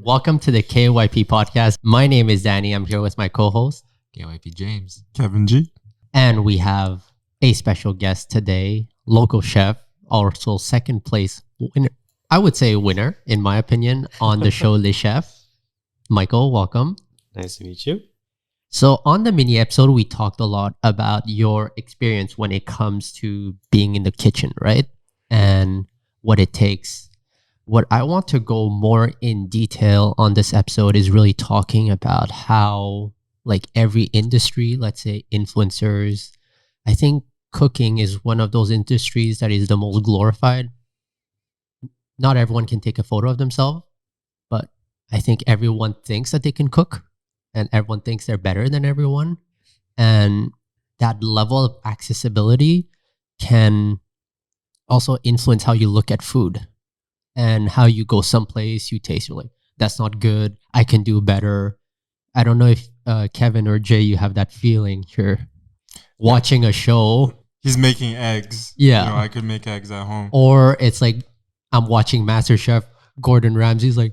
Welcome to the KYP podcast. My name is Danny. I'm here with my co-host, KYP James. Kevin G. and we have a special guest today, local chef, also second place winner. I would say winner, in my opinion, on the show Le Chef. Michael, welcome. Nice to meet you. So on the mini episode, we talked a lot about your experience when it comes to being in the kitchen, right? And what it takes. What I want to go more in detail on this episode is really talking about how, like, every industry, let's say influencers, I think cooking is one of those industries that is the most glorified. Not everyone can take a photo of themselves, but I think everyone thinks that they can cook and everyone thinks they're better than everyone. And that level of accessibility can also influence how you look at food and how you go someplace, you taste, you're like, that's not good, I can do better. I don't know if Kevin or Jay, you have that feeling. You're watching a show. He's making eggs. Yeah. You know, I could make eggs at home. Or it's like, I'm watching MasterChef, Gordon Ramsay's like,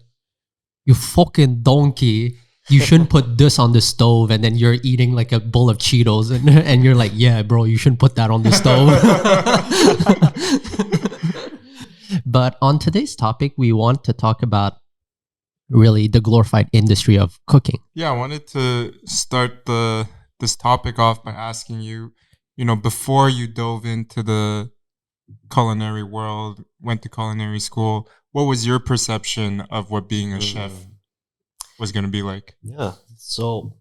you fucking donkey, you shouldn't put this on the stove. And then you're eating like a bowl of Cheetos and you're like, yeah, bro, you shouldn't put that on the stove. But on today's topic, we want to talk about really the glorified industry of cooking. Yeah, I wanted to start this topic off by asking you, before you dove into the culinary world, went to culinary school, what was your perception of what being a chef was going to be like? Yeah. So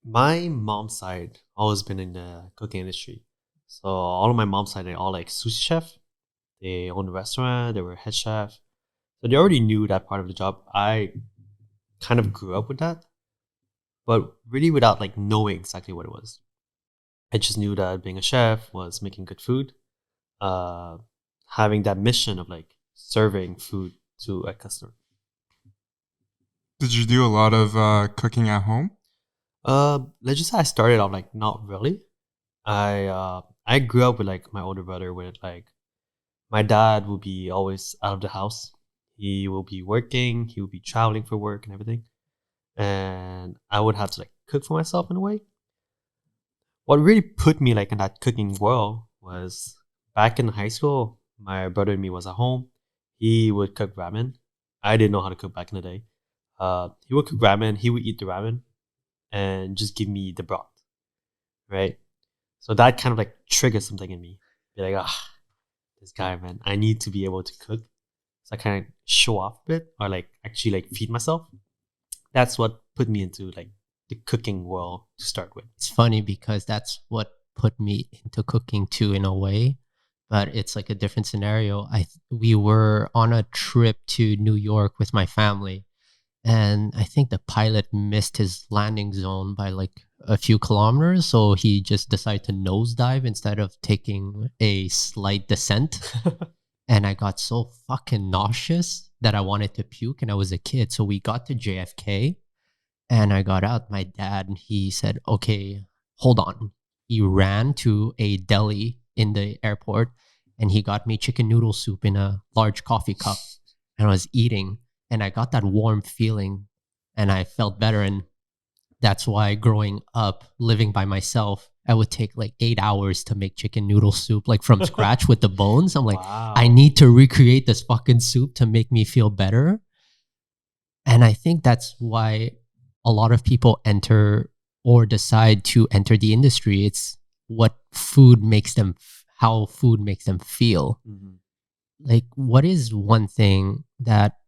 my mom's side always been in the cooking industry. So all of my mom's side, they all like sushi chef. They owned a restaurant. They were head chef. So they already knew that part of the job. I kind of grew up with that, but really without like knowing exactly what it was. I just knew that being a chef was making good food, having that mission of like serving food to a customer. Did you do a lot of cooking at home? Let's just say I started off like not really. I grew up with like my older brother with like my dad will be always out of the house. He will be working, he will be traveling for work and everything. And I would have to like cook for myself in a way. What really put me like in that cooking world was back in high school, my brother and me was at home. He would cook ramen. I didn't know how to cook back in the day. He would cook ramen, he would eat the ramen and just give me the broth. Right? So that kind of like triggered something in me. Be like, this guy, man, I need to be able to cook. So I kind of show off a bit or like actually like feed myself. That's what put me into like the cooking world to start with. It's funny because that's what put me into cooking too, in a way, but it's like a different scenario. We were on a trip to New York with my family, and I think the pilot missed his landing zone by like a few kilometers, so he just decided to nosedive instead of taking a slight descent. And I got so fucking nauseous that I wanted to puke, and I was a kid. So we got to JFK and I got out. My dad, he said, okay, hold on. He ran to a deli in the airport and he got me chicken noodle soup in a large coffee cup. And I was eating and I got that warm feeling and I felt better. And that's why growing up, living by myself, I would take like 8 hours to make chicken noodle soup, like from scratch with the bones. I'm like, Wow. I need to recreate this fucking soup to make me feel better. And I think that's why a lot of people enter or decide to enter the industry. It's what food makes them, how food makes them feel. Mm-hmm. Like, what is one thing that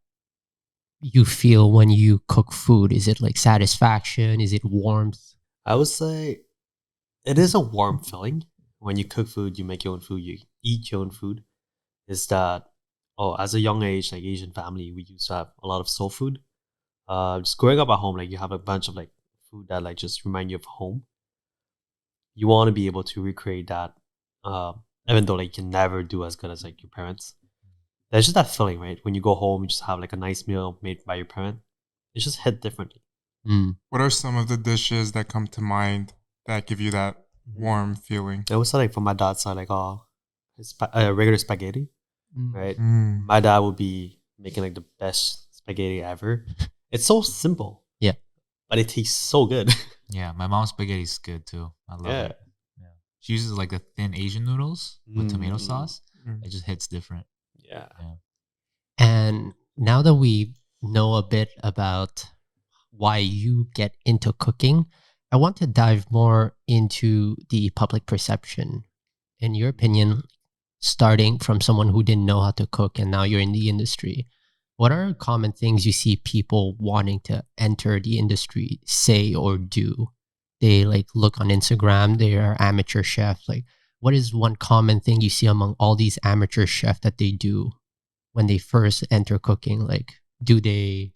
you feel when you cook food? Is it like satisfaction? Is it warmth? I would say it is a warm feeling. When you cook food, you make your own food, you eat your own food. Is that, as a young age, like Asian family, we used to have a lot of soul food. Just growing up at home, like you have a bunch of like food that like just remind you of home. You want to be able to recreate that, even though like you can never do as good as like your parents. There's just that feeling, right? When you go home, you just have like a nice meal made by your parent. It just hit differently. What are some of the dishes that come to mind that give you that warm feeling? It was like from my dad's side, like regular spaghetti, right? Mm. My dad would be making like the best spaghetti ever. It's so simple, Yeah. but it tastes so good. Yeah, my mom's spaghetti's good too. I love Yeah. it. Yeah. She uses like the thin Asian noodles with tomato Mm. sauce. Mm. It just hits different. Yeah. Yeah. And now that we know a bit about why you get into cooking, I want to dive more into the public perception. In your opinion, starting from someone who didn't know how to cook and now you're in the industry, what are common things you see people wanting to enter the industry say or do? They like look on Instagram, they are amateur chef. Like, what is one common thing you see among all these amateur chefs that they do when they first enter cooking? Like, do they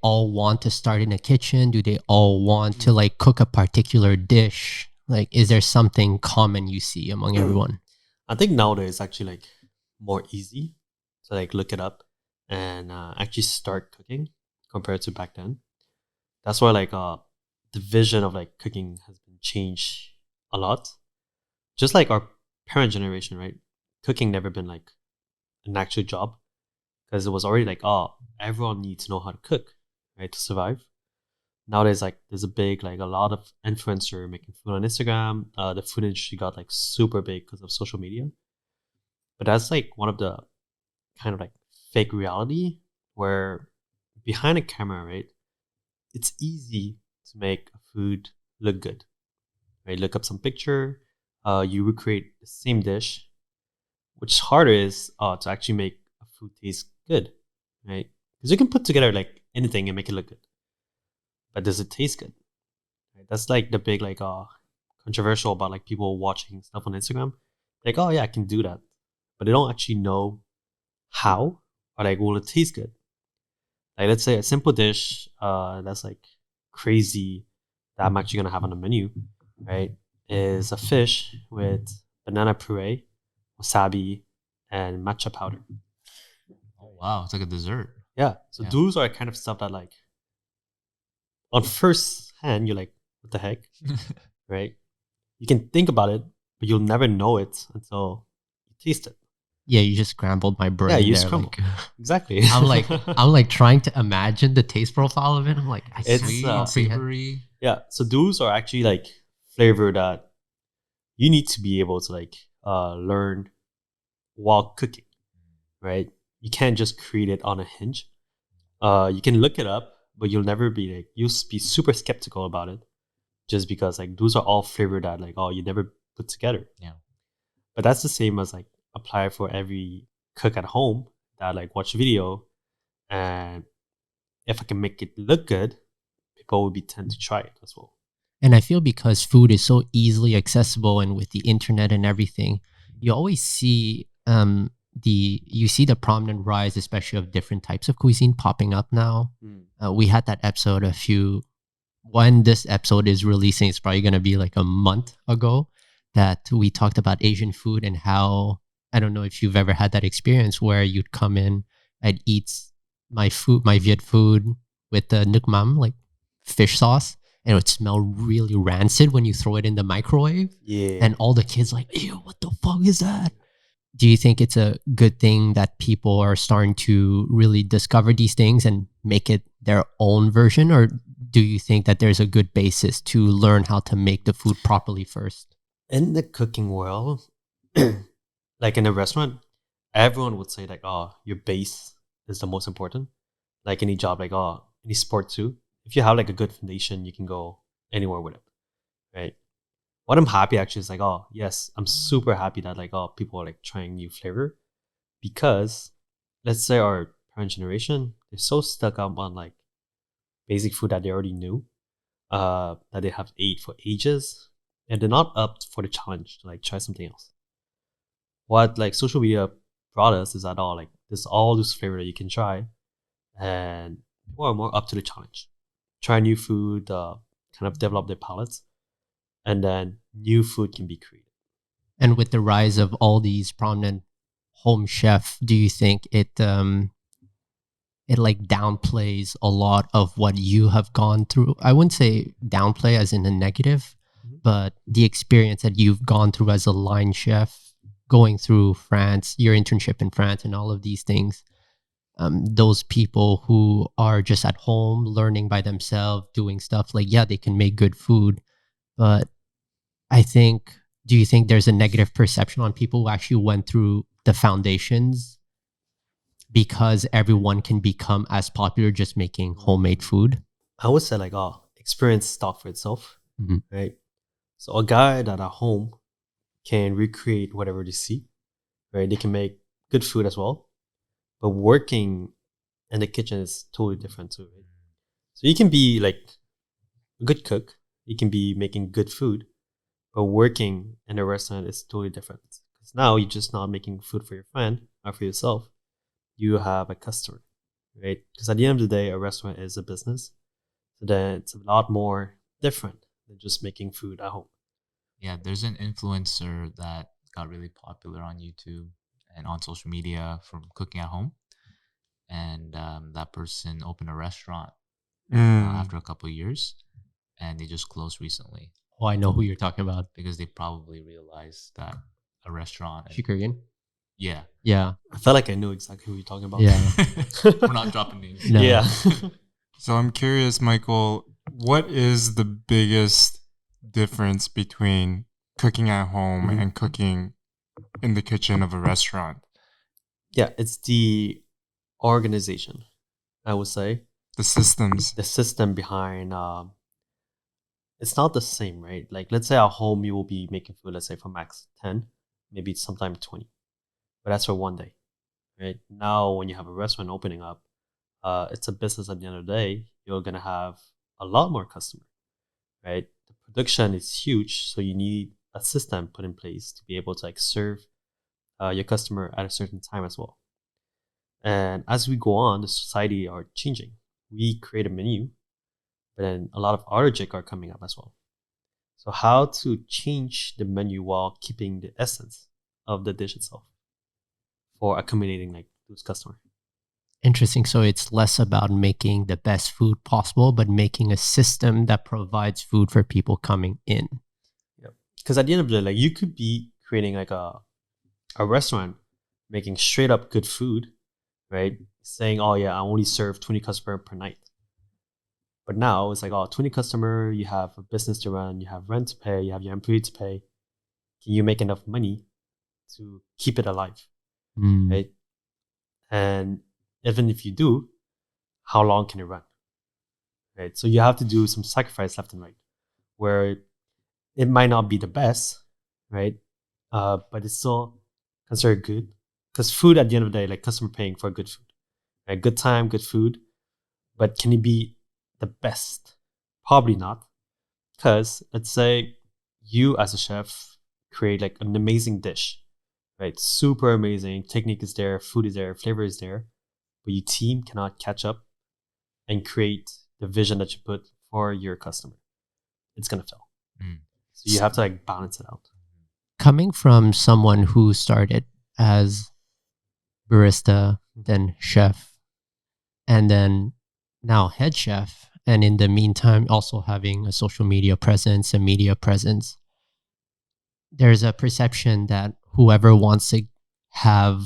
all want to start in a kitchen? Do they all want to like cook a particular dish? Like, is there something common you see among everyone? I think nowadays it's actually like more easy to like look it up and actually start cooking compared to back then. That's why like the vision of like cooking has been changed a lot. Just like our parent generation, right? Cooking never been like an actual job because it was already like, oh, everyone needs to know how to cook, right, to survive. Nowadays, like there's a lot of influencer making food on Instagram. The food industry got like super big because of social media. But that's like one of the kind of like fake reality where behind a camera, right, it's easy to make a food look good. Right? Look up some picture, you recreate the same dish. Which harder is to actually make a food taste good, right? Because you can put together like anything and make it look good, but does it taste good? Right? That's like the big like controversial about like people watching stuff on Instagram. Like, oh yeah, I can do that, but they don't actually know how or like will it taste good. Like let's say a simple dish that's like crazy that I'm actually gonna have on the menu, right? Is a fish with banana puree, wasabi, and matcha powder. Oh wow, it's like a dessert. Yeah. So Yeah. those are kind of stuff that like on first hand you're like, what the heck? Right? You can think about it, but you'll never know it until you taste it. Yeah, you just scrambled my brain Yeah, you there. scramble. Like, Exactly. I'm like trying to imagine the taste profile of it. I'm like, I It's, can't Sweet, comprehend. savory. yeah. So those are actually like flavor that you need to be able to like learn while cooking, right? You can't just create it on a hinge. You can look it up, but you'll never be like you'll be super skeptical about it just because like those are all flavor that like oh you never put together. Yeah. But that's the same as like apply for every cook at home that like watch a video and if I can make it look good, people will be tend to try it as well. And I feel because food is so easily accessible and with the internet and everything, you always see the prominent rise, especially of different types of cuisine popping up now. We had that episode when this episode is releasing, it's probably going to be like a month ago that we talked about Asian food and how, I don't know if you've ever had that experience where you'd come in, I'd eat my Viet food with the Nuc Mam, like fish sauce, and it would smell really rancid when you throw it in the microwave. Yeah. And all the kids like, ew, what the fuck is that? Do you think it's a good thing that people are starting to really discover these things and make it their own version? Or do you think that there's a good basis to learn how to make the food properly first? In the cooking world, like in a restaurant, everyone would say like, oh, your base is the most important. Like any job, like oh, any sport too. If you have like a good foundation, you can go anywhere with it, right? What I'm happy actually is like, oh yes, I'm super happy that like oh people are like trying new flavor because let's say our parent generation, they're so stuck up on like basic food that they already knew, that they have ate for ages, and they're not up for the challenge to like try something else. What like social media brought us is that all like there's all this flavor that you can try, and people are more up to the challenge. Try new food, kind of develop their palates, and then new food can be created. And with the rise of all these prominent home chef, do you think it like downplays a lot of what you have gone through? I wouldn't say downplay as in a negative, but the experience that you've gone through as a line chef, going through France, your internship in France, and all of these things. those people who are just at home learning by themselves, doing stuff like, yeah, they can make good food. But I think, do you think there's a negative perception on people who actually went through the foundations because everyone can become as popular just making homemade food? I would say like, oh, experience talk for itself, Mhm. right? So a guy that at home can recreate whatever they see, right? They can make good food as well, but working in the kitchen is totally different too, right? So you can be like a good cook, you can be making good food, but working in a restaurant is totally different. Because now you're just not making food for your friend or for yourself. You have a customer, right? Because at the end of the day, a restaurant is a business. So then it's a lot more different than just making food at home. Yeah, there's an influencer that got really popular on YouTube and on social media from cooking at home, and that person opened a restaurant after a couple of years, and they just closed recently Oh, I know who you're talking about. because they probably realized that a restaurant. She Korean? Yeah, Yeah. I felt like I knew exactly who you're talking about. Yeah. we're not dropping names. No. Yeah. So I'm curious, Michael, what is the biggest difference between cooking at home and cooking in the kitchen of a restaurant? Yeah, it's the organization, I would say. The systems. The system behind it's not the same, right? Like let's say at home you will be making food, let's say for max 10, maybe sometime 20. But that's for one day. Right? Now when you have a restaurant opening up, it's a business at the end of the day. You're gonna have a lot more customers, right? The production is huge, so you need a system put in place to be able to like serve your customer at a certain time as well. And as we go on, the society are changing. We create a menu, but then a lot of other jig are coming up as well. So how to change the menu while keeping the essence of the dish itself for accommodating like those customers. Interesting. So it's less about making the best food possible, but making a system that provides food for people coming in. Yep. Because at the end of the day, like you could be creating like a restaurant making straight up good food, right? Saying, oh yeah, I only serve 20 customers per night. But now it's like, oh, 20 customer, you have a business to run, you have rent to pay, you have your employee to pay. Can you make enough money to keep it alive, right? And even if you do, how long can it run, right? So you have to do some sacrifice left and right, where it might not be the best, right? But it's still considered good because food at the end of the day, like customer paying for good food, right? Good time, good food, but can it be the best? Probably not, because let's say you as a chef create like an amazing dish, right? Super amazing, technique is there, food is there, flavor is there, but your team cannot catch up and create the vision that you put for your customer. It's gonna fail. So you have to like balance it out. Coming from someone who started as barista, then chef, and then now head chef, and in the meantime, also having a social media presence, a media presence, there's a perception that whoever wants to have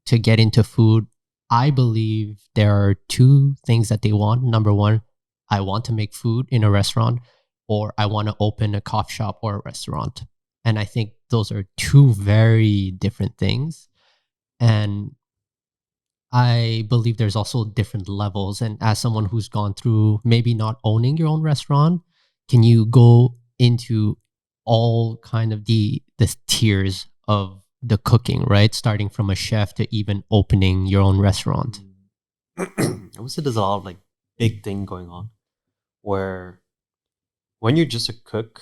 to get into food, I believe there are two things that they want. Number one, I want to make food in a restaurant, or I want to open a coffee shop or a restaurant. And I think those are two very different things. And I believe there's also different levels. And as someone who's gone through maybe not owning your own restaurant, can you go into all kind of the tiers of the cooking, right? Starting from a chef to even opening your own restaurant. I would say there's a lot of like big thing going on where when you're just a cook,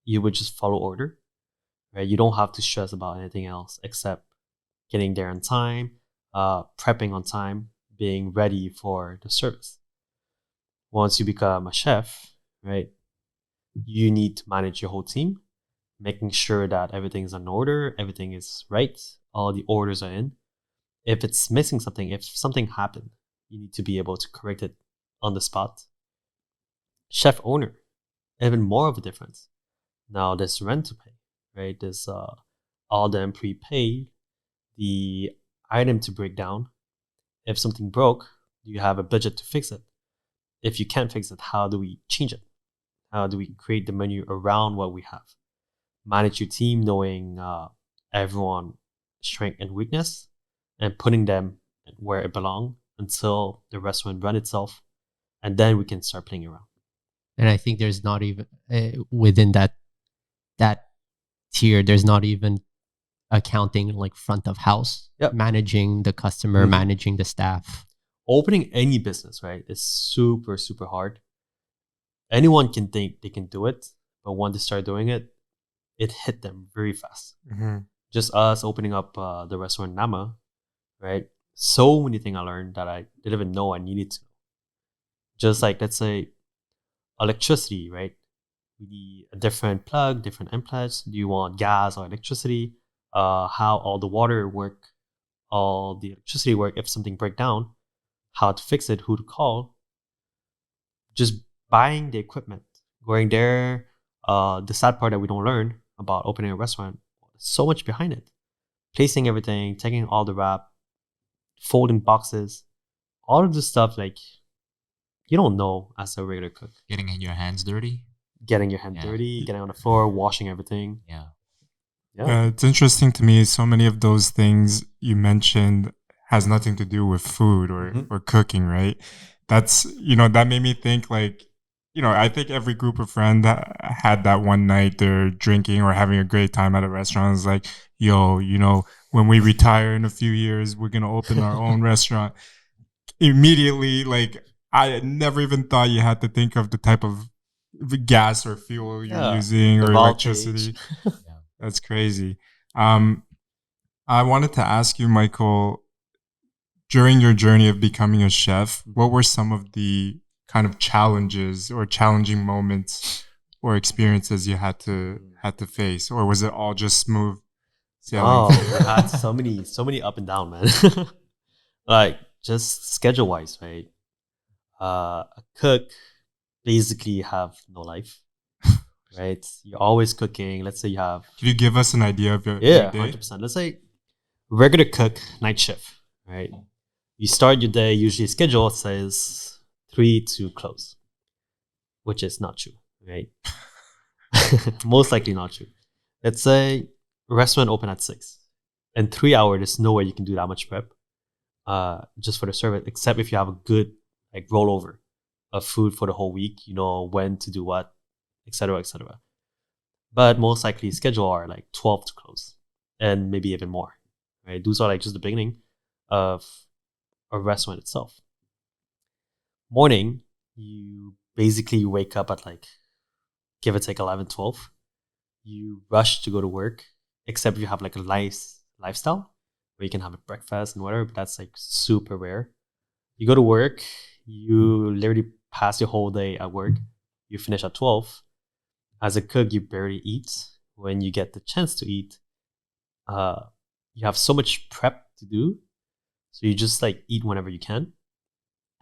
you would just follow order, right? You don't have to stress about anything else except getting there on time, prepping on time, being ready for the service. Once you become a chef, right, you need to manage your whole team, making sure that everything is in order, everything is right, all the orders are in. If it's missing something, if something happened, you need to be able to correct it on the spot. Chef owner, even more of a difference. Now there's rent to pay, right? There's all the employee pay, the item to break down, If something broke, do you have a budget to fix it? If you can't fix it, how do we change it? How do we create the menu around what we have? Manage your team knowing everyone's strength and weakness and putting them where it belongs until the restaurant run itself. And then we can start playing around. And I think there's not even within that tier, there's not even accounting like front of house, Yep. managing the customer, managing the staff. Opening any business, right, is super, super hard. Anyone can think they can do it, but when they start doing it, it hit them very fast. Just us opening up the restaurant Nama, right? So many things I learned that I didn't even know I needed to. Just like, let's say, electricity, right? We need a different plug, different inputs. Do you want gas or electricity? How all the water work, all the electricity work. If something break down, how to fix it, who to call. Just buying the equipment, going there. The sad part that we don't learn about opening a restaurant, so much behind it. Placing everything, taking all the wrap, folding boxes, all of this stuff, like, you don't know as a regular cook. Getting your hands dirty. Getting your hand dirty, getting on the floor, washing everything. It's interesting to me. So many of those things you mentioned has nothing to do with food or cooking, right? That's, that made me think like, I think every group of friends that had that one night they're drinking or having a great time at a restaurant is like, yo, when we retire in a few years, we're going to open our own restaurant. Immediately, like, I never even thought you had to think of the type of gas or fuel you're using or electricity. That's crazy. I wanted to ask you, Michael, during your journey of becoming a chef, what were some of the kind of challenges or challenging moments or experiences you had to face, or was it all just smooth sailing? We had so many up and down, man. Like, just schedule wise, right? A cook basically have no life, right? You're always cooking. Let's say you have. Can you give us an idea of your day? 100%. Let's say regular cook, night shift, right? You start your day, usually schedule says 3 to close, which is not true, right? Most likely not true. Let's say restaurant open at 6. In 3 hours, there's no way you can do that much prep just for the service, except if you have a good like rollover of food for the whole week, you know when to do what, etc., etc. But most likely schedule are like 12 to close and maybe even more, right? Those are like just the beginning of a restaurant itself. Morning, you basically wake up at like, give or take 11, 12. You rush to go to work, except if you have like a lifestyle where you can have a breakfast and whatever, but that's like super rare. You go to work, you literally pass your whole day at work. You finish at 12. As a cook, you barely eat. When you get the chance to eat, you have so much prep to do. So you just like eat whenever you can.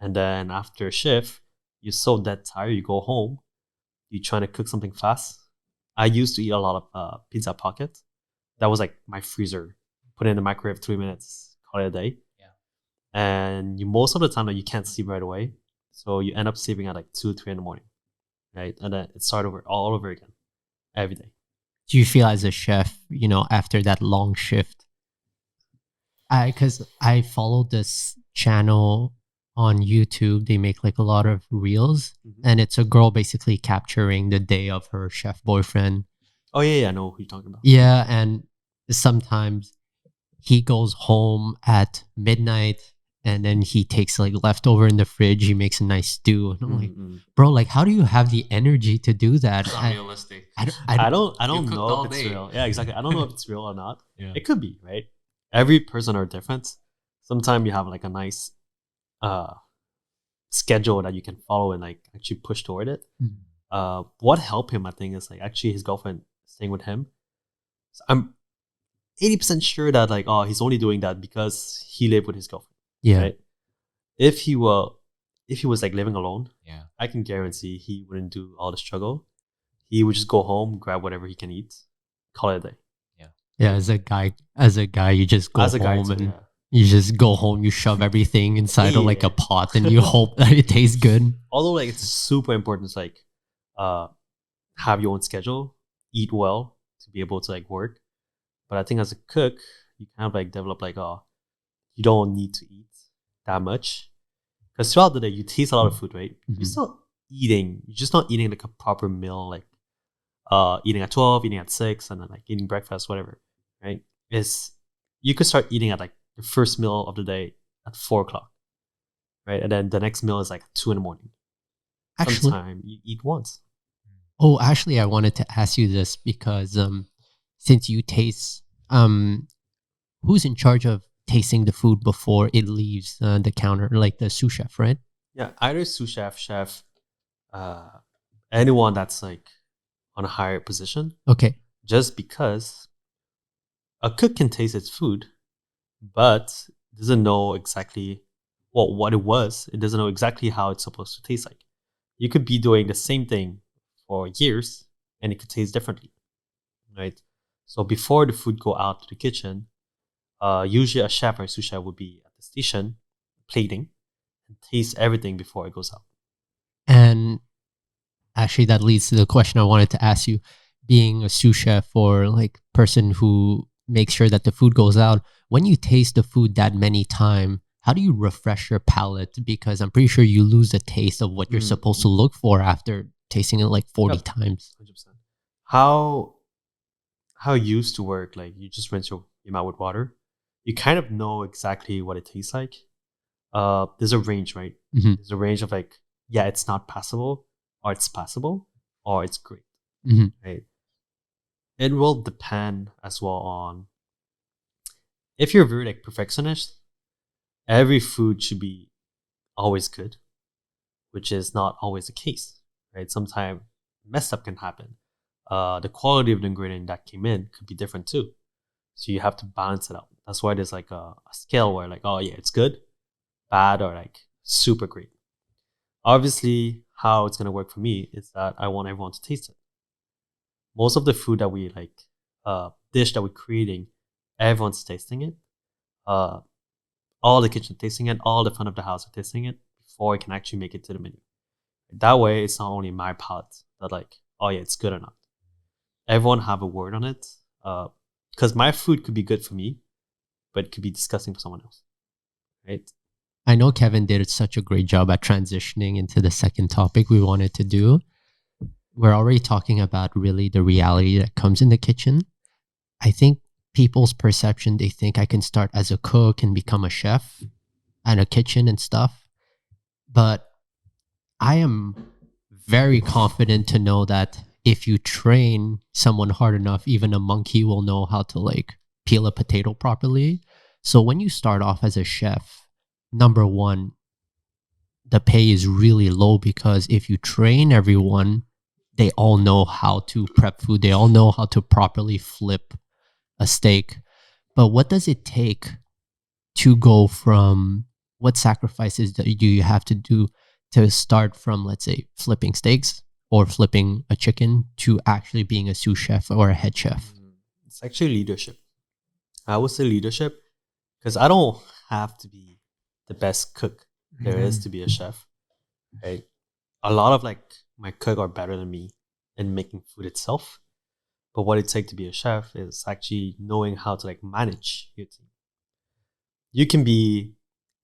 And then after a shift, you're so dead tired, you go home, you're trying to cook something fast. I used to eat a lot of pizza pocket. That was like my freezer. Put it in the microwave 3 minutes, call it a day. And most of the time, you can't sleep right away. So you end up sleeping at like 2, 3 in the morning, right? And then it starts all over again, every day. Do you feel as a chef, after that long shift? Because I followed this channel on YouTube. They make like a lot of reels, and it's a girl basically capturing the day of her chef boyfriend. Oh yeah, I know who you're talking about. Yeah, and sometimes he goes home at midnight, and then he takes like leftover in the fridge. He makes a nice stew, and I'm like, bro, like, how do you have the energy to do that? It's unrealistic. I don't know if it's real. Yeah, exactly. I don't know if it's real or not. It could be, right? Every person are different. Sometimes you have like a nice schedule that you can follow and like actually push toward it. What helped him, I think, is like actually his girlfriend staying with him. So I'm 80% sure that like, he's only doing that because he lived with his girlfriend. Yeah. Right? If he was like living alone, I can guarantee he wouldn't do all the struggle. He would just go home, grab whatever he can eat, call it a day. Yeah, as a guy, you just go home and You just go home, you shove everything inside of like a Yeah. pot, and you hope that it tastes good. Although like it's super important to like uh have your own schedule, eat well to be able to like work. But I think as a cook, you kind of like develop like you don't need to eat that much because throughout the day you taste a lot of food, right? You're Mhm. still eating. You're just not eating like a proper meal, like eating at 12, eating at 6, and then like eating breakfast, whatever. Right? Is you could start eating at like the first meal of the day at 4 o'clock, right? And then the next meal is like 2 in the morning. Actually, Sometime you eat once. actually, I wanted to ask you this because since you taste, who's in charge of tasting the food before it leaves the counter, like the sous chef, right? Yeah, either sous chef, chef, uh, anyone that's like on a higher position. Okay. Just because a cook can taste its food, but doesn't know exactly what it was. It doesn't know exactly how it's supposed to taste like. You could be doing the same thing for years, and it could taste differently, right? So before the food go out to the kitchen, usually a chef or a sous chef would be at the station plating and taste everything before it goes out. And actually, that leads to the question I wanted to ask you. Being a sous chef or like person who makes sure that the food goes out, when you taste the food that many times, how do you refresh your palate? Because I'm pretty sure you lose the taste of what you're supposed to look for after tasting it like 40 Yep, times. 100%. How it used to work, like you just rinse your mouth with water. You kind of know exactly what it tastes like. There's a range, right? Hmm. There's a range of like, yeah, it's not passable, or it's passable, or it's great, Hmm. right? It will depend as well on if you're very like perfectionist. Every food should be always good, which is not always the case, right? Sometimes mess up can happen. The quality of the ingredient that came in could be different too. So you have to balance it out. That's why there's like a scale where like, oh yeah, it's good, bad, or like super great. Obviously, how it's gonna work for me is that I want everyone to taste it. Most of the food that we like, dish that we're creating, everyone's tasting it. Uh, all the kitchen tasting it, all the front of the house are tasting it before it can actually make it to the menu. That way, it's not only my palate that like, oh yeah, it's good or not. Everyone have a word on it. Because my food could be good for me, but it could be disgusting for someone else, right? I know Kevin did such a great job at transitioning into the second topic we wanted to do. We're already talking about really the reality that comes in the kitchen. I think people's perception, they think I can start as a cook and become a chef and a kitchen and stuff. But I am very confident to know that if you train someone hard enough, even a monkey will know how to like peel a potato properly. So when you start off as a chef, number one, the pay is really low because if you train everyone, they all know how to prep food. They all know how to properly flip a steak. But what does it take to go from what sacrifices do you have to do to start from, let's say, flipping steaks or flipping a chicken to actually being a sous chef or a head chef? It's actually leadership. I would say leadership because I don't have to be the best cook there is to be a chef. Right? A lot of like my cook are better than me in making food itself. But what it takes to be a chef is actually knowing how to like manage your team. You can be.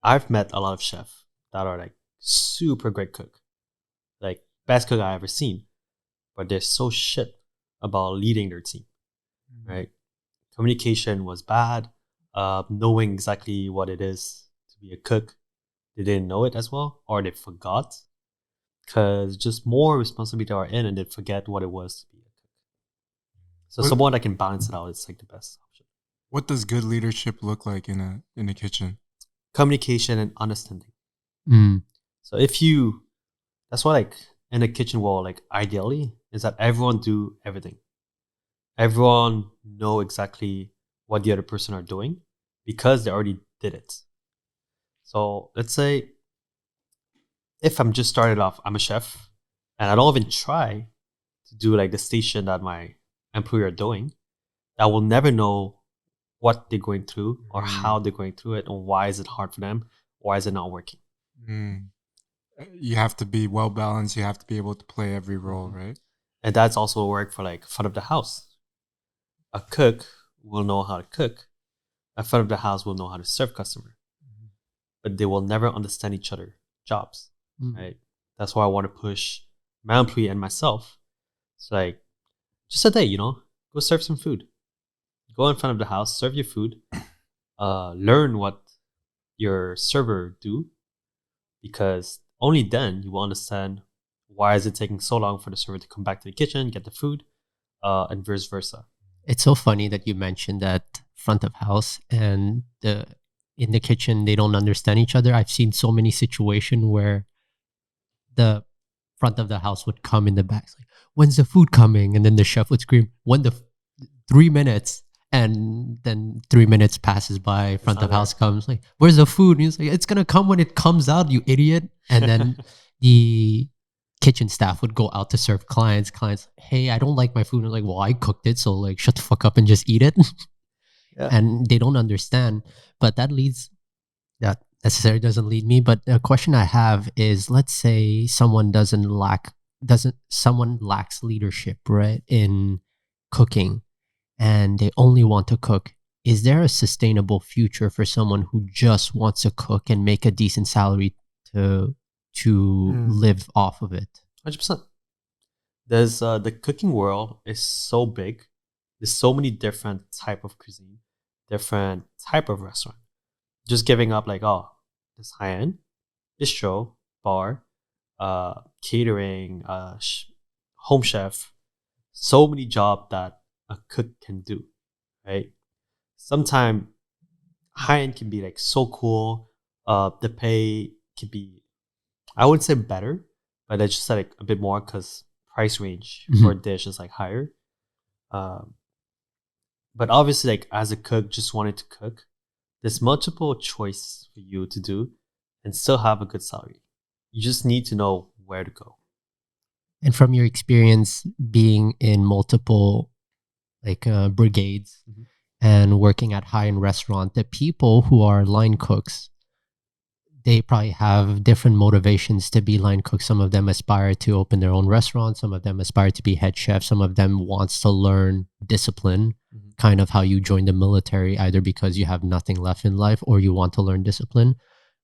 I've met a lot of chefs that are like super great cook, like best cook I ever seen, but they're so shit about leading their team. Right? Communication was bad. Knowing exactly what it is to be a cook, they didn't know it as well, or they forgot because just more responsibility are in, and they forget what it was to be a cook. So What someone that can balance it out is like the best option. what does good leadership look like in a kitchen? Communication and understanding. Mm. So if you, that's why like in a kitchen wall, like ideally is that everyone do everything. Everyone know exactly what the other person are doing because they already did it. So let's say if I'm just started off, I'm a chef and I don't even try to do like the station that my employer are doing, I will never know what they're going through or Mm. how they're going through it and why is it hard for them, why is it not working. You have to be well balanced. You have to be able to play every role, right? And that's also work for like front of the house. A cook will know how to cook. A front of the house will know how to serve customer, but they will never understand each other jobs, right? That's why I want to push my employee and myself. It's like just a day, go serve some food. Go in front of the house, serve your food, learn what your server do, because only then you will understand why is it taking so long for the server to come back to the kitchen, get the food, and vice versa. It's so funny that you mentioned that front of house and in the kitchen they don't understand each other. I've seen so many situations where the front of the house would come in the back, it's like, when's the food coming? And then the chef would scream, 3 minutes. And then 3 minutes passes by, front of house comes, like, where's the food? And he's like, it's gonna come when it comes out, you idiot. And then the kitchen staff would go out to serve clients, hey, I don't like my food. And I'm like, well, I cooked it, so like shut the fuck up and just eat it. Yeah. And they don't understand. But that necessarily doesn't lead me. But a question I have is, let's say someone lacks leadership, right, in cooking, and they only want to cook. Is there a sustainable future for someone who just wants to cook and make a decent salary to live off of it? 100%. There's the cooking world is so big. There's so many different type of cuisine, different type of restaurant. Just giving up like, oh, this high end, bistro, bar, catering, home chef. So many jobs that a cook can do, right? Sometimes high end can be like so cool. The pay can be, I wouldn't say better, but I just said like a bit more because price range for a dish is like higher. But obviously, like as a cook, just wanting to cook, there's multiple choice for you to do and still have a good salary. You just need to know where to go. And from your experience being in multiple brigades and working at high-end restaurant, the people who are line cooks, they probably have different motivations to be line cooks. Some of them aspire to open their own restaurant. Some of them aspire to be head chef. Some of them wants to learn discipline, kind of how you join the military, either because you have nothing left in life or you want to learn discipline.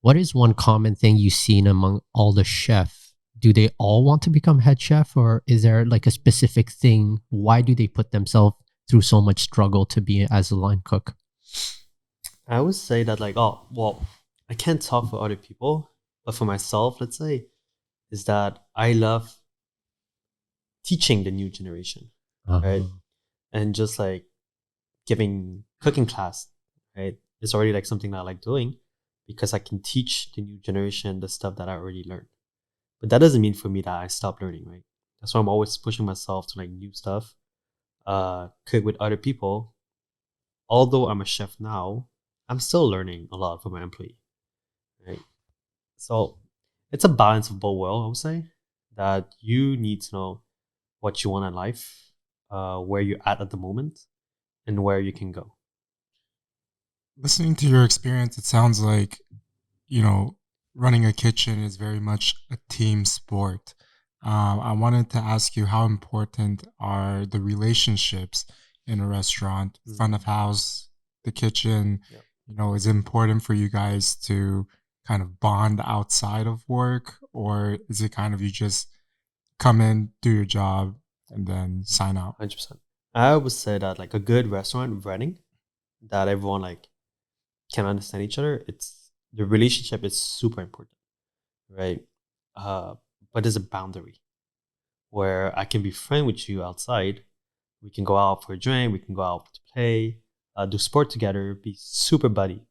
What is one common thing you've seen among all the chefs? Do they all want to become head chef, or is there like a specific thing? Why do they put themselves through so much struggle to be as a line cook? I would say that like, oh, well, I can't talk for other people, but for myself, let's say, is that I love teaching the new generation, right? And just like giving cooking class, right? It's already like something that I like doing because I can teach the new generation the stuff that I already learned. But that doesn't mean for me that I stop learning, right? That's why I'm always pushing myself to like new stuff, cook with other people. Although I'm a chef now, I'm still learning a lot from my employee, right? So it's a balance of both worlds, I would say, that you need to know what you want in life, where you're at the moment, and where you can go. Listening to your experience, it sounds like, running a kitchen is very much a team sport. I wanted to ask you, how important are the relationships in a restaurant, front of house, the kitchen? Yep. Is it important for you guys to kind of bond outside of work, or is it kind of you just come in, do your job, and then sign out? 100%. I would say that like a good restaurant running, that everyone like can understand each other. It's the relationship is super important, right? But there's a boundary where I can be friend with you outside. We can go out for a drink. We can go out to play, do sport together, be super buddy.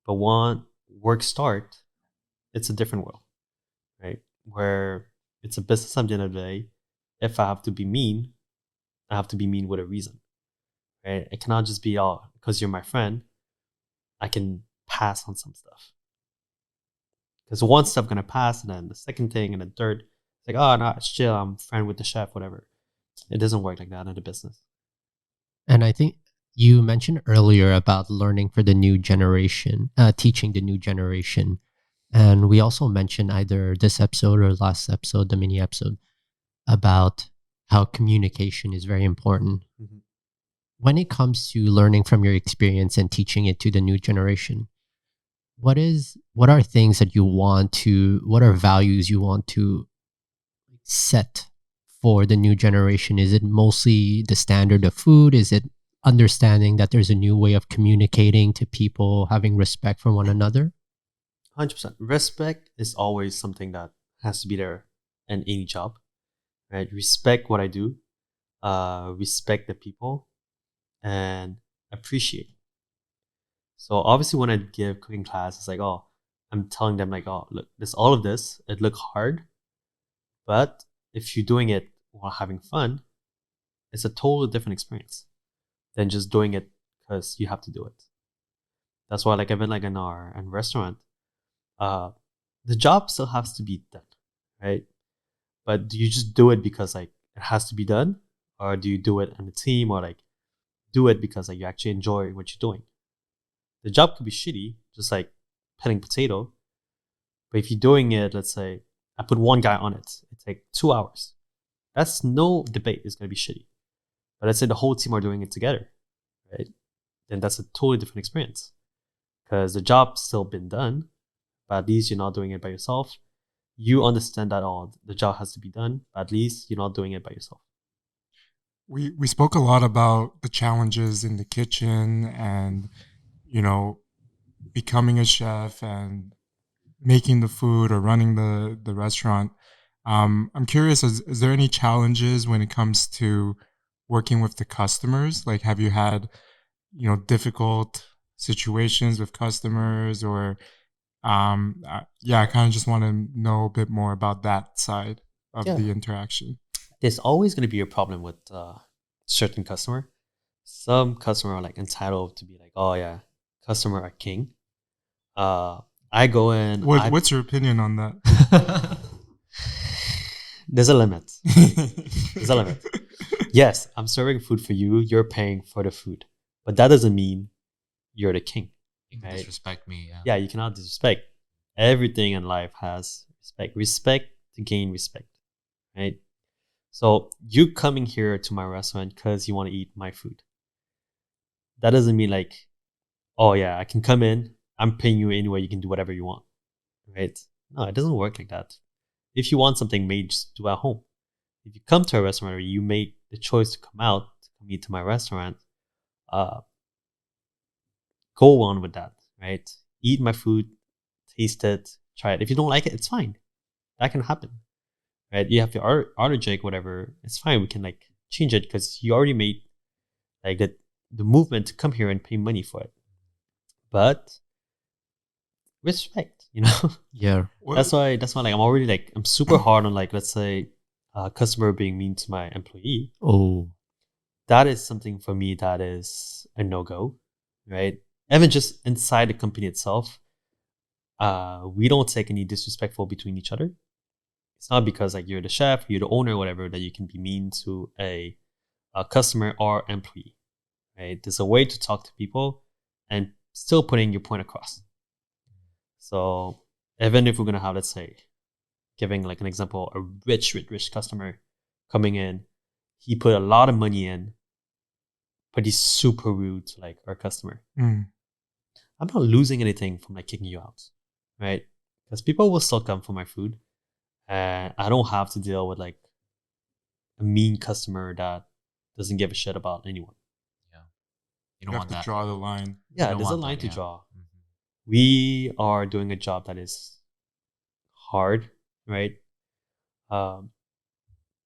But when work start, it's a different world, right? Where it's a business at the end of the day. If I have to be mean, I have to be mean with a reason, right? It cannot just be, oh, because you're my friend, I can pass on some stuff. Because one stuff gonna pass, and then the second thing, and the third, it's like, oh no, it's chill. I'm friend with the chef, whatever. It doesn't work like that in the business. And I think You mentioned earlier about learning for the new generation, teaching the new generation. And we also mentioned either this episode or last episode, the mini episode, about how communication is very important. Mhm. When it comes to learning from your experience and teaching it to the new generation, what are things that you want to, what are values you want to set for the new generation? Is it mostly the standard of food? Is it understanding that there's a new way of communicating to people, having respect for one another? 100%. Respect is always something that has to be there in any job, right? Respect what I do, respect the people, and appreciate. So obviously, when I give cooking class, it's like, oh, I'm telling them like, oh, look, this all of this, it look hard, but if you're doing it while having fun, it's a totally different experience than just doing it because you have to do it. That's why, like, even like in our restaurant, uh, the job still has to be done, right? But do you just do it because like it has to be done, or do you do it in a team, or like do it because like you actually enjoy what you're doing? The job could be shitty, just like peeling potato. But if you're doing it, let's say I put one guy on it, it takes 2 hours. That's no debate. It's gonna be shitty. But let's say the whole team are doing it together, right? Then that's a totally different experience because the job's still been done, but at least you're not doing it by yourself. You understand that all the job has to be done, but at least you're not doing it by yourself. We spoke a lot about the challenges in the kitchen and, you know, becoming a chef and making the food or running the restaurant. I'm curious, is there any challenges when it comes to working with the customers? Like, have you had, difficult situations with customers, or yeah, I kind of just want to know a bit more about that side of Yeah, the interaction. there's always going to be a problem with certain customer. Some customer are like entitled to be like, oh yeah, customer are king. Uh, I go in. What's your opinion on that? There's a limit. There's a limit. Yes, I'm serving food for you. You're paying for the food, but that doesn't mean you're the king. You can Right? disrespect me. Yeah. Yeah, you cannot disrespect. Everything in life has respect. Respect to gain respect. Right? So you coming here to my restaurant because you want to eat my food. That doesn't mean like, oh yeah, I can come in. I'm paying you anyway. You can do whatever you want. Right? No, it doesn't work like that. If you want something made, just do at home. If you come to a restaurant or you make the choice to come out to come eat to my restaurant, uh, go on with that, right? Eat my food, taste it, try it. If you don't like it, it's fine. That can happen, right? You have your allergic, whatever. It's fine. We can like change it because you already made like the movement to come here and pay money for it. But respect, you know. Yeah. That's why like I'm already like I'm super hard on like let's say a customer being mean to my employee. Oh, That is something for me that is a no go, right? Even just inside the company itself, we don't take any disrespectful between each other. It's not because like you're the chef, you're the owner, whatever, that you can be mean to a customer or employee, right? There's a way to talk to people and still putting your point across. So even if we're gonna have, let's say, giving like an example, a rich customer coming in, he put a lot of money in, but he's super rude to like our customer. Mm. I'm not losing anything from like kicking you out, right? Because people will still come for my food, and I don't have to deal with like a mean customer that doesn't give a shit about anyone. Yeah. You don't You have want to that. draw the line. You Yeah, don't there's a want line that, to yeah. draw. Mhm. We are doing a job that is hard, right? Um,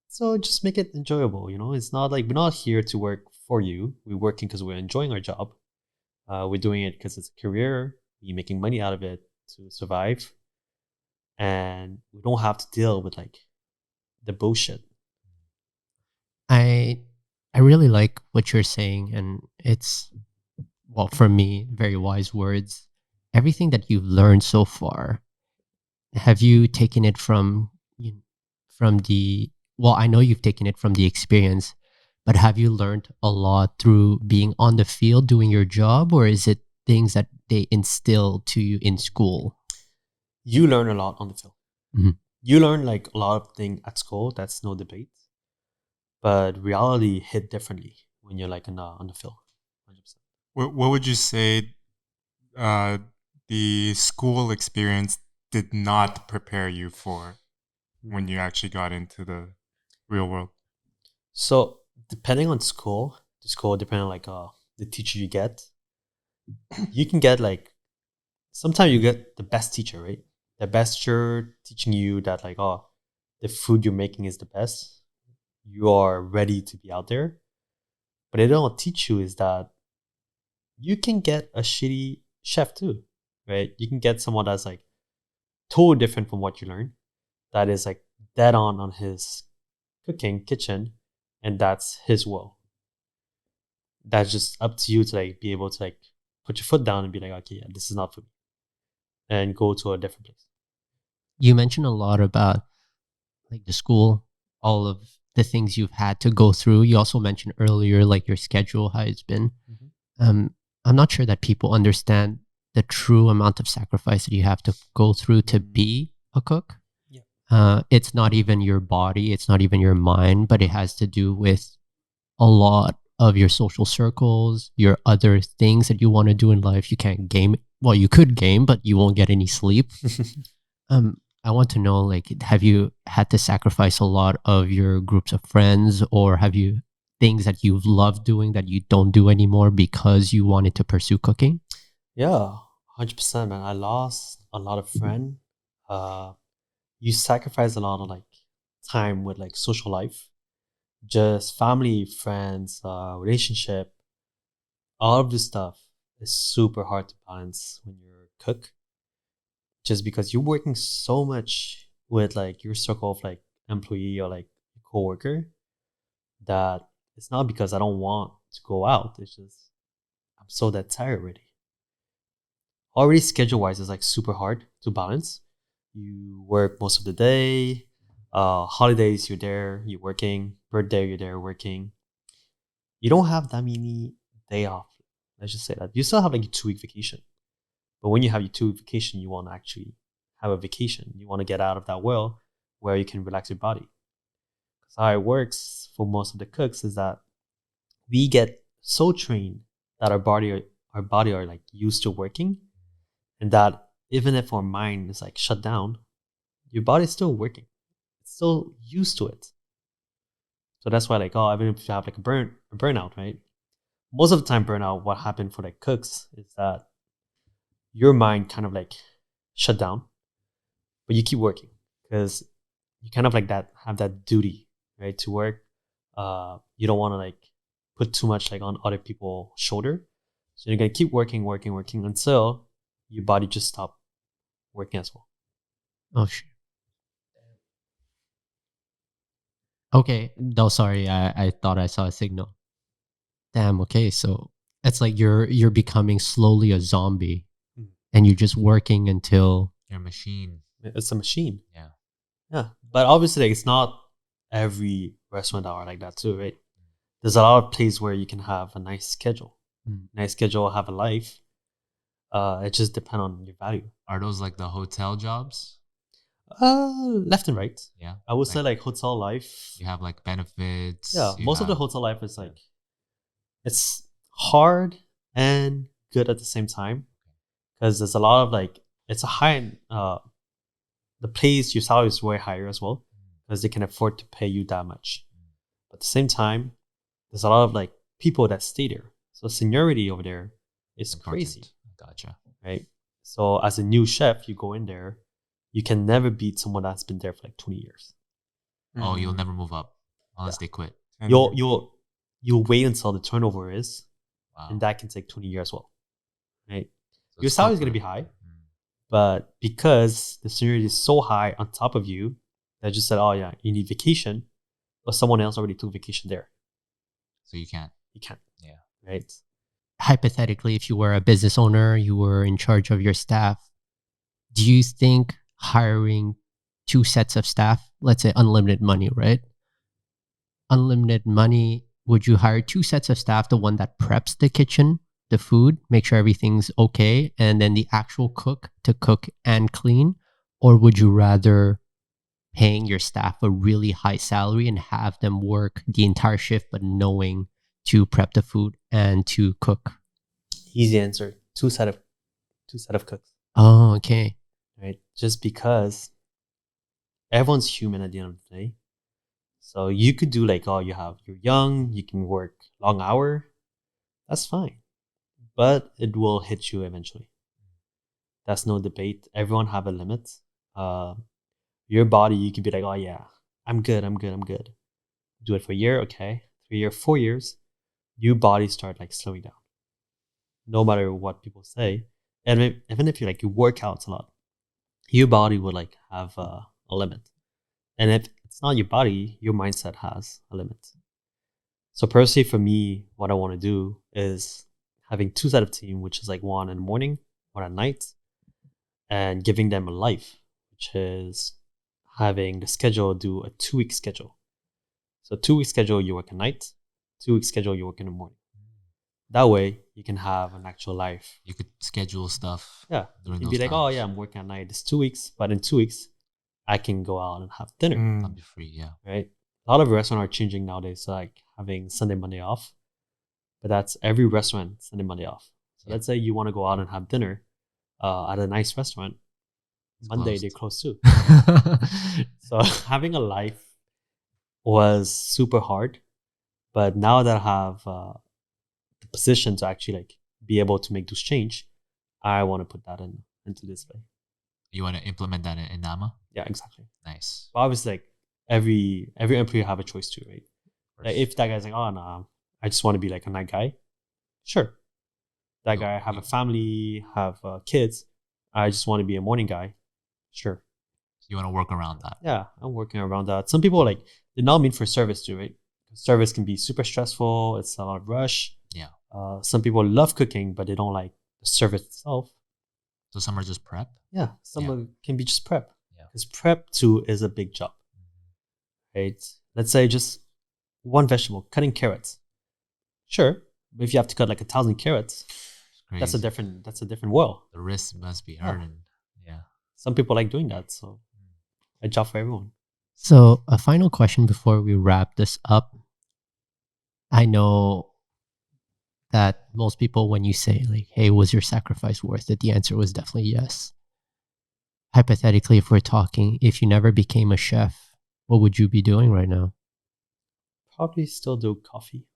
so just make it enjoyable. You know, it's not like we're not here to work for you. We're working because we're enjoying our job. We're doing it because it's a career. We're making money out of it to survive, and we don't have to deal with like the bullshit. I I really like what you're saying, and it's, well, for me, very wise words. Everything that you've learned so far, have you taken it from from the, well, I know you've taken it from the experience, But have you learned a lot through being on the field doing your job, or is it things that they instill to you in school? You learn a lot on the field. Mhm. You learn like a lot of things at school. That's no debate. But reality hit differently when you're like on the field. 100%. What would you say uh, the school experience did not prepare you for when you actually got into the real world? So depending on school, the school depending on like the teacher you get, you can get like sometimes you get the best teacher, right? The best teacher teaching you that like the food you're making is the best. You are ready to be out there, but they don't teach you is that you can get a shitty chef too, right? You can get someone that's like totally different from what you learn, that is like dead on his cooking kitchen, and that's his will. That's just up to you to like be able to like put your foot down and be like, okay, yeah, this is not for me, and go to a different place. You mentioned a lot about like the school, all of the things you've had to go through. You also mentioned earlier like your schedule, how it's been. I'm not sure that people understand the true amount of sacrifice that you have to go through to be a cook. Yeah. It's not even your body, it's not even your mind, but it has to do with a lot of your social circles, your other things that you want to do in life. You can't game. Well, you could game, but you won't get any sleep. I want to know, like, have you had to sacrifice a lot of your groups of friends, or have you things that you've loved doing that you don't do anymore because you wanted to pursue cooking? Yeah, 100%, man. I lost a lot of friends. You sacrifice a lot of like time with like social life, just family, friends, relationship. All of this stuff is super hard to balance when you're a cook, just because you're working so much with like your circle of like employee or like coworker, that it's not because I don't want to go out. It's just I'm so that tired already. Already schedule wise is like super hard to balance. You work most of the day. Holidays you're there, you're working. Birthday you're there working. You don't have that many day off. Let's just say that you still have like a 2 week vacation. But when you have your 2 week vacation, you want to actually have a vacation. You want to get out of that world where you can relax your body. Because how it works for most of the cooks is that we get so trained that our body are like used to working, and that even if our mind is like shut down, your body's still working. It's still used to it. So that's why like even if you have like a burnout, right? Most of the time burnout, what happened for like cooks is that your mind kind of like shut down, but you keep working because you kind of like that have that duty, right, to work. You don't want to like put too much like on other people's shoulder, so you're gonna keep working, working, working until your body just stop working as well. Oh shit. Okay. No, sorry. I thought I saw a signal. Damn. Okay. So it's like you're becoming slowly a zombie, Mm. and you're just working until Your machine. It's a machine. Yeah. Yeah, but obviously like, it's not every restaurant that are like that too, right? There's a lot of places where you can have a nice schedule, have a life. It just depends on your value. Are those like the hotel jobs? Left and right. Yeah. I would say like hotel life. You have like benefits. Yeah, you most of the have- hotel life is like it's hard and good at the same time, because there's a lot of like it's a high the place your salary is way higher as well, because they can afford to pay you that much. But at the same time, there's a lot of like people that stay there. So seniority over there is important. crazy, Gotcha. right? So as a new chef, you go in there, you can never beat someone that's been there for like 20 years. Oh, you'll Mhm. never move up unless Yeah. they quit. And You'll wait until the turnover is, Wow. and that can take 20 years as well, right? So Your it's salary is going to corporate. be high, Mm. but because the seniority is so high on top of you, they just said, oh yeah, you need vacation, but someone else already took vacation there. So you can't. You can't, Yeah. right? hypothetically, if you were a business owner, you were in charge of your staff, do you think hiring two sets of staff, let's say unlimited money, right? Unlimited money would you hire two sets of staff, the one that preps the kitchen, the food, make sure everything's okay, and then the actual cook to cook and clean? Or would you rather paying your staff a really high salary and have them work the entire shift but knowing to prep the food and to cook? Easy answer. Two set of cooks. Oh, okay. Right? Just because everyone's human at the end of the day. So you could do like, oh, you're young, you can work long hour. That's fine. But it will hit you eventually. That's no debate. Everyone have a limit. Your body, you can be like, oh yeah, I'm good. Do it for a year, okay. 3 years, 4 years, your body start like slowing down. No matter what people say. And even if you work out a lot, your body will like have a limit. And if it's not your body, your mindset has a limit. So personally for me, what I want to do is having two set of team, which is like one in the morning, one at night, and giving them a life, which is having the schedule do a 2-week schedule. So 2-week schedule, you work at night, 2-week schedule, you work in the morning. That way you can have an actual life. You could schedule stuff. Yeah. During You'd those be like, times. oh yeah, I'm working at night. It's 2 weeks, but in 2 weeks, I can go out and have dinner. I'll be free, yeah. Right? A lot of restaurants are changing nowadays, so like having Sunday, Monday off. But that's every restaurant, Sunday, Monday off. So let's say you want to go out and have dinner at a nice restaurant. Monday, they're closed too. So having a life was super hard. But now that I have the position to actually like be able to make those change, I want to put that into this way. You want to implement that in Nama? Yeah, exactly. Nice. But obviously, like every employee have a choice too, right? Like if that guy's like, oh no, I just want to be like a night guy. Sure. That guy have a family, have kids. I just want to be a morning guy. Sure. You want to work around that? Yeah, I'm working around that. Some people like they're not meant for service too, right? Service can be super stressful. It's a lot of rush. Yeah. Some people love cooking, but they don't like the service itself. So some are just prep? Yeah, some can be just prep. Yeah. Because prep too is a big job. Right? Let's say just one vegetable, cutting carrots. Sure. But if you have to cut like 1,000 carrots, that's a different world. The risk must be hard. Yeah. Some people like doing that. So a job for everyone. So a final question before we wrap this up. I know that most people, when you say like, hey, was your sacrifice worth it? The answer was definitely yes. Hypothetically, if we're talking, if you never became a chef, what would you be doing right now? Probably still do coffee.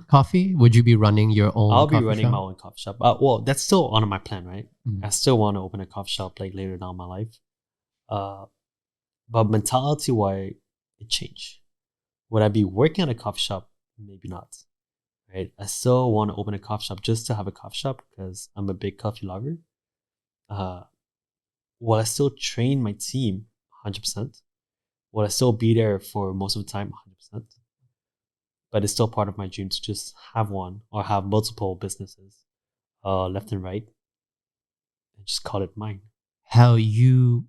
Coffee? Would you be running your own I'll be coffee running shop? my own coffee shop. Well, that's still on my plan, right? Mm. I still want to open a coffee shop like later down my life. But mentality-wise, it changed. Would I be working at a coffee shop? Maybe not. Right? I still want to open a coffee shop just to have a coffee shop because I'm a big coffee lover. Will I still train my team 100%? Will I still be there for most of the time 100%? But it's still part of my dream to just have one or have multiple businesses left and right and just call it mine. How you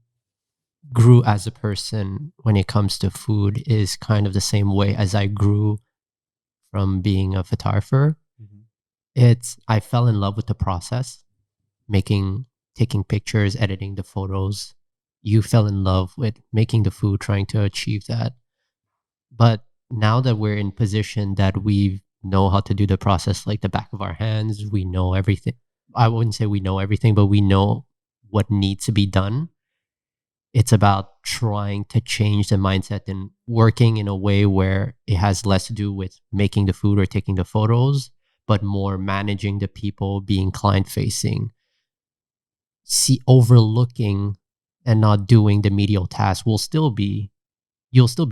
grew as a person when it comes to food is kind of the same way as I grew from being a photographer. I fell in love with the process, taking pictures, editing the photos. You fell in love with making the food, trying to achieve that. But now that we're in position that we know how to do the process like the back of our hands, we know everything. I wouldn't say we know everything, but we know what needs to be done. It's about trying to change the mindset and working in a way where it has less to do with making the food or taking the photos, but more managing the people, being client facing, overlooking and not doing the medial task. You'll still be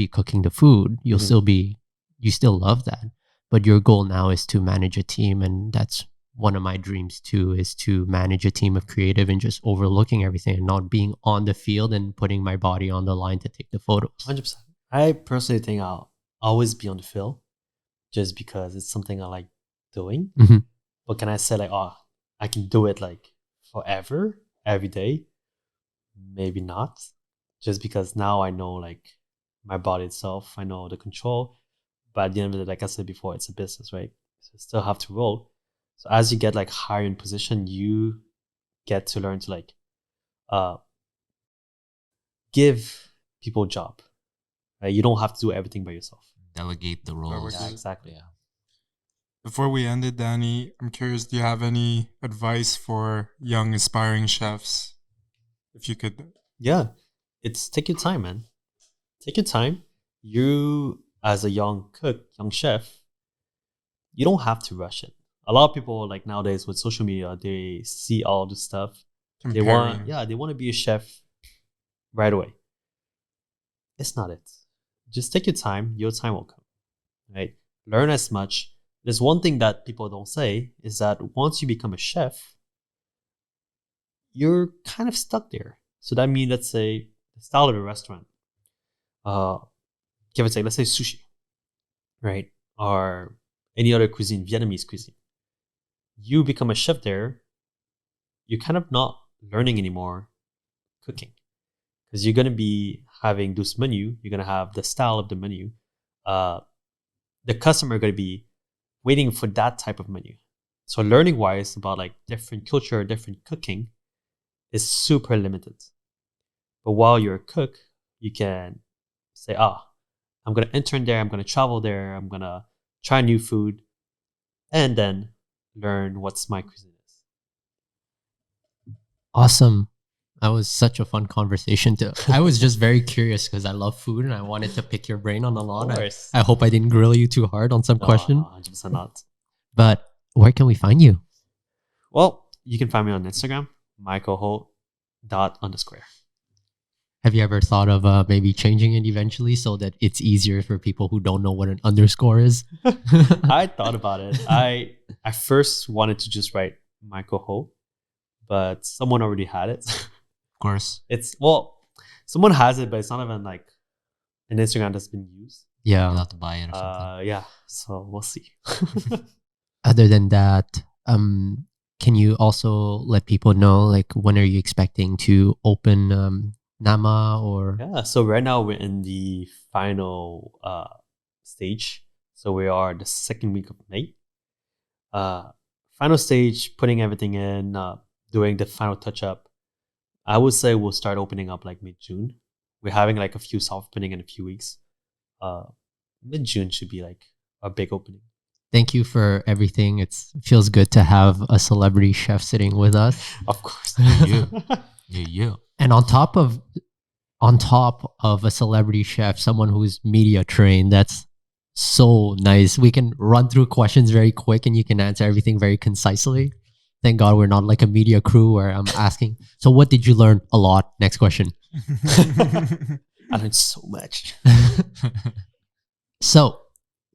cooking the food. You still love that. But your goal now is to manage a team. And that's one of my dreams too, is to manage a team of creative and just overlooking everything and not being on the field and putting my body on the line to take the photos. 100%. I personally think I'll always be on the field just because it's something I like doing. But can I say like, oh, I can do it like forever, every day? Maybe not. Just because now I know like my body itself, I know the control. But at the end of it, like I said before, it's a business, right? So you still have to roll. So as you get like higher in position, you get to learn to like uh, give people a job. Right? You don't have to do everything by yourself. Delegate the roles. Yeah, exactly. Yeah. Before we end it, Danny, I'm curious, do you have any advice for young aspiring chefs? If you could. Yeah, it's take your time, man. Take your time. You, as a young cook, young chef, you don't have to rush it. A lot of people, like nowadays with social media, they see all this stuff. They want, Comparing. they want to be a chef right away. It's not it. Just take your time. Your time will come, right? Learn as much. There's one thing that people don't say is that once you become a chef, you're kind of stuck there. So that means, let's say, the style of a restaurant, uh, give or take, let's say sushi, right? Or any other cuisine, Vietnamese cuisine. You become a chef there, you're kind of not learning anymore cooking because you're going to be having this menu, you're going to have the style of the menu. The customer going to be waiting for that type of menu. So learning wise about like different culture, different cooking is super limited. But while you're a cook, you can say, I'm going to intern there, I'm going to travel there, I'm going to try new food, and then learn what's my cuisine is. Awesome. That was such a fun conversation. I was just very curious because I love food and I wanted to pick your brain on a lot. Of course. I hope I didn't grill you too hard on some question. No, 100% not. But where can we find you? Well, you can find me on Instagram, michaelholt._. Have you ever thought of maybe changing it eventually so that it's easier for people who don't know what an underscore is? I thought about it. I first wanted to just write Michael Holt, but someone already had it. Of course. Someone has it, but it's not even like an Instagram that's been used. Yeah. You'll have to buy it or something. Yeah. So we'll see. Other than that, can you also let people know like when are you expecting to open Nama or? Yeah. So right now we're in the final stage. So we are the second week of May. Final stage, putting everything in, doing the final touch up. I would say we'll start opening up like mid-June. We're having like a few soft opening in a few weeks. Mid-June should be like a big opening. Thank you for everything. It feels good to have a celebrity chef sitting with us. Of course. Yeah. And on top of a celebrity chef, someone who's media trained, that's so nice. We can run through questions very quick and you can answer everything very concisely. Thank God we're not like a media crew where I'm asking, so what did you learn? A lot. Next question. I learned so much. So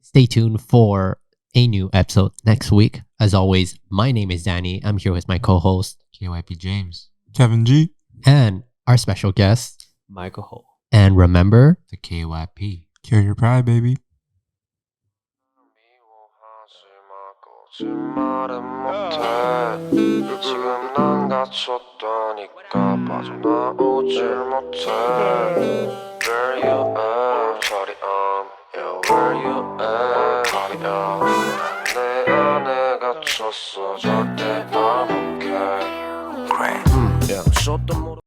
stay tuned for a new episode next week. As always, my name is Danny. I'm here with my co-host, KYP James. Kevin G. and our special guest, Michael Holt. And remember, The KYP. Kill your pride, baby. 거짓말은 못해 지금 난 갇혔다니까 빠져나오질 못해 Where you at? 저리 yeah, where you at? 거리야 내 안에 갇혔어 절대 난 okay Great yeah,